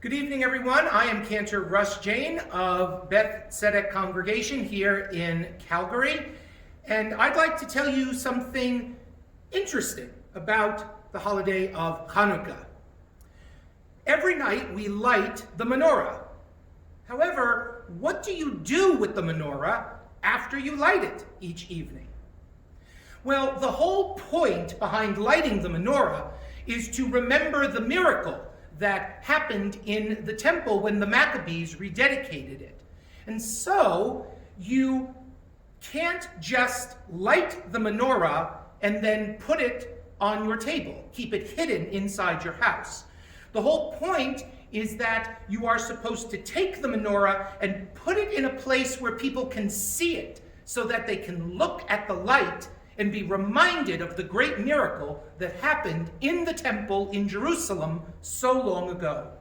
Good evening, everyone. I am Cantor Russ Jane of Beth Tzedek Congregation here in Calgary, and I'd like to tell you something interesting about the holiday of Chanukah. Every night we light the menorah. However, what do you do with the menorah after you light it each evening? Well, the whole point behind lighting the menorah is to remember the miracle that happened in the temple when the Maccabees rededicated it. And so you can't just light the menorah and then put it on your table, keep it hidden inside your house. The whole point is that you are supposed to take the menorah and put it in a place where people can see it, so that they can look at the light and be reminded of the great miracle that happened in the temple in Jerusalem so long ago.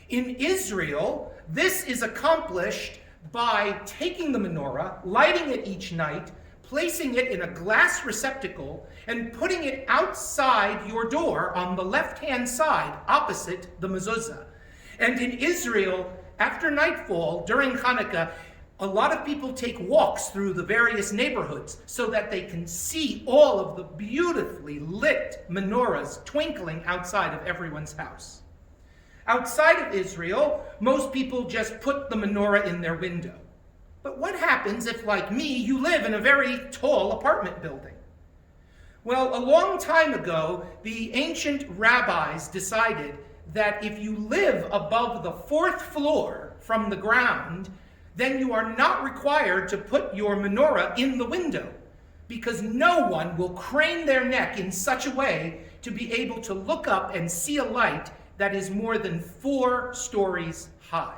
In Israel, this is accomplished by taking the menorah, lighting it each night, placing it in a glass receptacle, and putting it outside your door on the left-hand side, opposite the mezuzah. And in Israel, after nightfall, during Hanukkah, a lot of people take walks through the various neighborhoods so that they can see all of the beautifully lit menorahs twinkling outside of everyone's house. Outside of Israel, most people just put the menorah in their window. But what happens if, like me, you live in a very tall apartment building? Well, a long time ago, the ancient rabbis decided that if you live above the 4th floor from the ground, then you are not required to put your menorah in the window, because no one will crane their neck in such a way to be able to look up and see a light that is more than 4 stories high.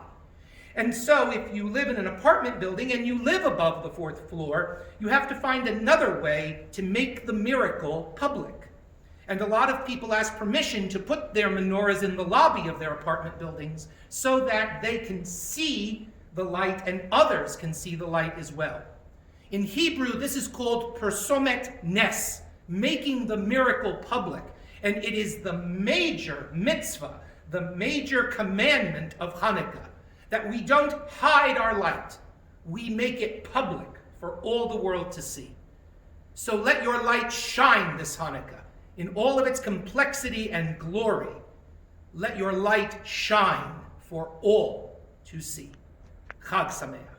And so if you live in an apartment building and you live above the 4th floor, you have to find another way to make the miracle public. And a lot of people ask permission to put their menorahs in the lobby of their apartment buildings so that they can see the light and others can see the light as well. In Hebrew, this is called persomet nes, making the miracle public. And it is the major mitzvah, the major commandment of Hanukkah, that we don't hide our light. We make it public for all the world to see. So let your light shine this Hanukkah in all of its complexity and glory. Let your light shine for all to see. Chag Sameach.